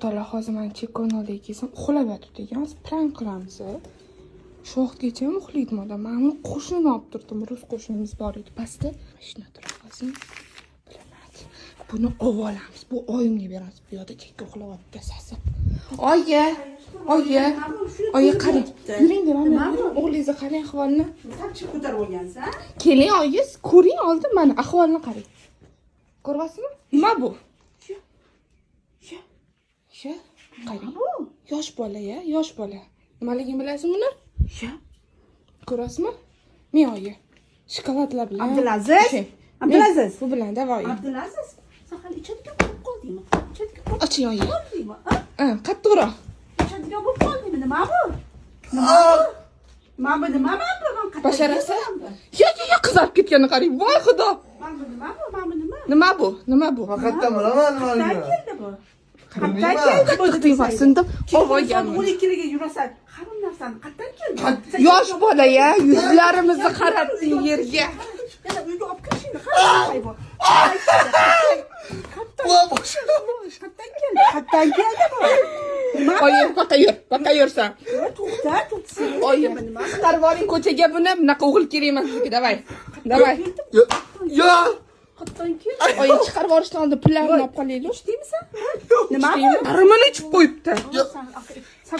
To'la hozir men chekonalik yesam uxlab yotibdi ekan. Plan qilamiz. Shu vaqtgacha ham uxlaydim odam. Men uni qo'shnini olib turdim. Rus qo'shnimiz bor edi. Pastda mashina turibdi. Bilaman. Buni olib olamiz. Bu oyimga beramiz. Bu yoqda chekka uxlab yotibdi sasi. Oyi, qarang. Yuring deyman. O'g'lingizni qarang ahvolini. Qancha ko'tarib olgansan? Keling oyi, ko'ring oldin mana ahvolini qarang. Ko'ryapsizmi? Nima bu? Shu. Qarang. Yosh bola ya, yosh bola. Nimaligini bilasizmi buni? Shu. Ko'rasizmi? Men oyi. Shokoladlar bilan. Abdulaziz. Bu bilan davoy. Abdulaziz, sen hali ichadigan bo'lib qoldingmi? Oching oyi. Qoldingmi? Qattiqroq. Ichadigan bo'lib qoldingmi? Nima bu? Nima bu? Basharasi? Yo, qizarib ketganini qarang. Voy xudo. Nima bu? Faqatdan bilaman nimaligini. Keldi bu. Qatdan keldi bu defasinda. Qo'ygan. 12 ga yurasan. Harom narsani qatdan keldi. Yosh bola ya, yuzlarimizni qaratding yerga. Yana uyga olib kirishingni qarang bu. Qatdan keldi bu. Oyi, baqa yursan. To'xta. Oyi, chiqarib oling ko'chaga buni. Bunaqa o'g'il kerak emas bizga. Davay. Yo. Qatdan keldi. Oyi, chiqarib olishdan oldin pullarni olib qolaylik. Ichdingmisan? Nima bu? Armani ichib qo'yibdi. Sen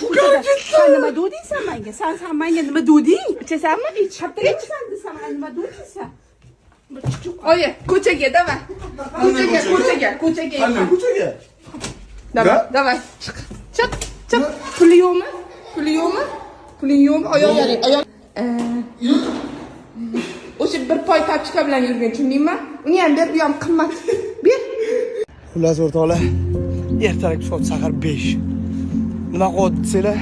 nima dedingsan menga? Sen menga nima deding? Ichasanmi? Ich. Qattiqsan desam, nima dedingsan? Oyi, ko'chaga, davay. Ko'chaga. Qanday ko'chaga? Davay. Chiq. Puli yo'qmi? Oyoq. O'sha bir poy tapchika bilan yurgan, tushundingmi? Uni ham ber, bu ham qimmat. Ber. Xullas o'rtoqlar, ertalab soat sahar 5. Nima qildi desanglar?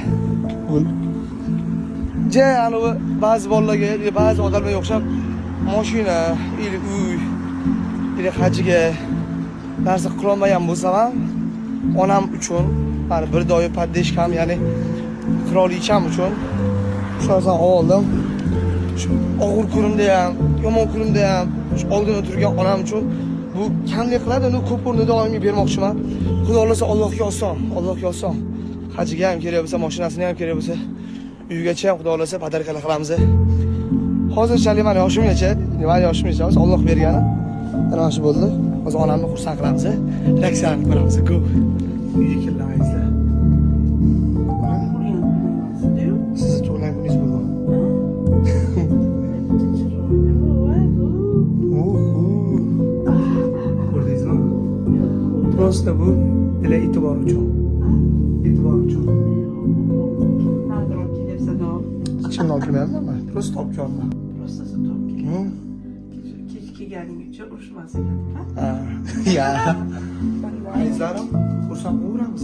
Anavi ba'zi bolalarga, ba'zi odamlarga o'xshab mashina, uy, hajiga narsa qilolmagan bo'lsam ham, onam uchun, mana bir doim paddeshkam, ya'ni qirolicham uchun shu narsani oldim. Shu og'ir kunimda ham, yomon kunimda ham, shu oldin o'tirgan onam uchun bu qanday qiladi, uni ko'p o'rnida doimiy bermoqchiman. Xudo xolasa Allohga oson. Hajiga ham kerak bo'lsa, mashinasini ham kerak bo'lsa, uygacha ham xudo xolasa podarkalar qilamiz. Hozirchalik mana yoshimgacha, Alloh bergani. Mana shu bo'ldi. Hozir onamni xursand qilamiz. Reaksiyani ko'ramiz. Go. Uyga kelmaysizlar. Sizni tug'ilgan kuningiz bo'ldi. Ko'rdingizmi? Prosta bu ila e'tibor uchun. Nereden gelirsen o. Şimdi olmayapmanmi? Prosta olib keldim. Prostası top geliyor. Keşke geldiğin için uğraşmazsın. Ya. Bizlarim xursand bo'lamiz.